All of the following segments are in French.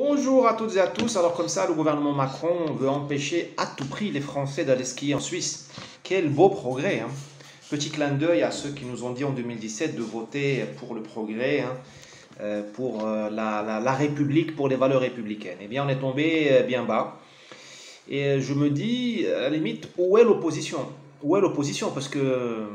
Bonjour à toutes et à tous. Alors comme ça, le gouvernement Macron veut empêcher à tout prix les Français d'aller skier en Suisse. Quel beau progrès, hein. Petit clin d'œil à ceux qui nous ont dit en 2017 de voter pour le progrès, hein, pour la République, pour les valeurs républicaines. Eh bien, on est tombé bien bas. Et je me dis, à la limite, où est l'opposition? Où est l'opposition? Parce que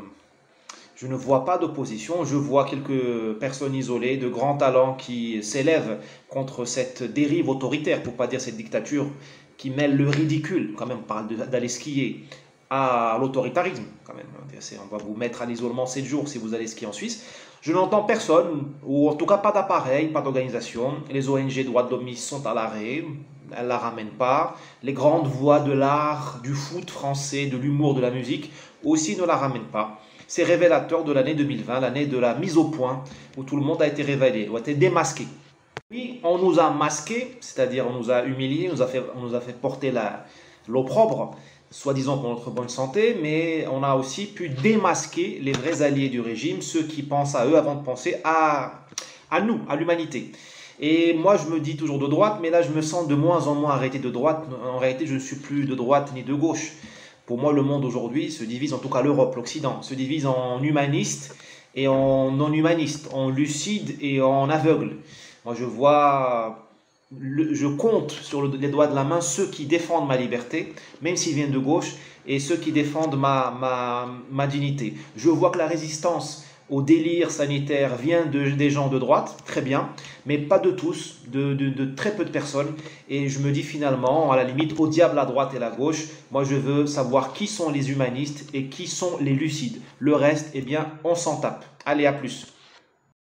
je ne vois pas d'opposition, je vois quelques personnes isolées, de grands talents qui s'élèvent contre cette dérive autoritaire, pour ne pas dire cette dictature, qui mêle le ridicule, quand même, on parle d'aller skier, à l'autoritarisme, quand même. On va vous mettre à l'isolement 7 jours si vous allez skier en Suisse. Je n'entends personne, ou en tout cas pas d'appareil, pas d'organisation. Les ONG droits de l'homme sont à l'arrêt, elles ne la ramènent pas. Les grandes voix de l'art, du foot français, de l'humour, de la musique, aussi ne la ramènent pas. C'est révélateur de l'année 2020, l'année de la mise au point, où tout le monde a été révélé, a été démasqué. Oui, on nous a masqués, c'est-à-dire on nous a humiliés, on nous a fait porter l'opprobre, soi-disant pour notre bonne santé, mais on a aussi pu démasquer les vrais alliés du régime, ceux qui pensent à eux avant de penser à nous, à l'humanité. Et moi, je me dis toujours de droite, mais là, je me sens de moins en moins arrêté de droite. En réalité, je ne suis plus de droite ni de gauche. Pour moi, le monde aujourd'hui se divise, en tout cas l'Europe, l'Occident, se divise en humanistes et en non-humanistes, en lucides et en aveugles. Moi, je compte sur les doigts de la main ceux qui défendent ma liberté, même s'ils viennent de gauche, et ceux qui défendent ma dignité. Je vois que la résistance au délire sanitaire vient des gens de droite, très bien, mais pas de tous, de très peu de personnes. Et je me dis finalement, à la limite, au diable la droite et la gauche, moi je veux savoir qui sont les humanistes et qui sont les lucides. Le reste, eh bien, on s'en tape. Allez, à plus.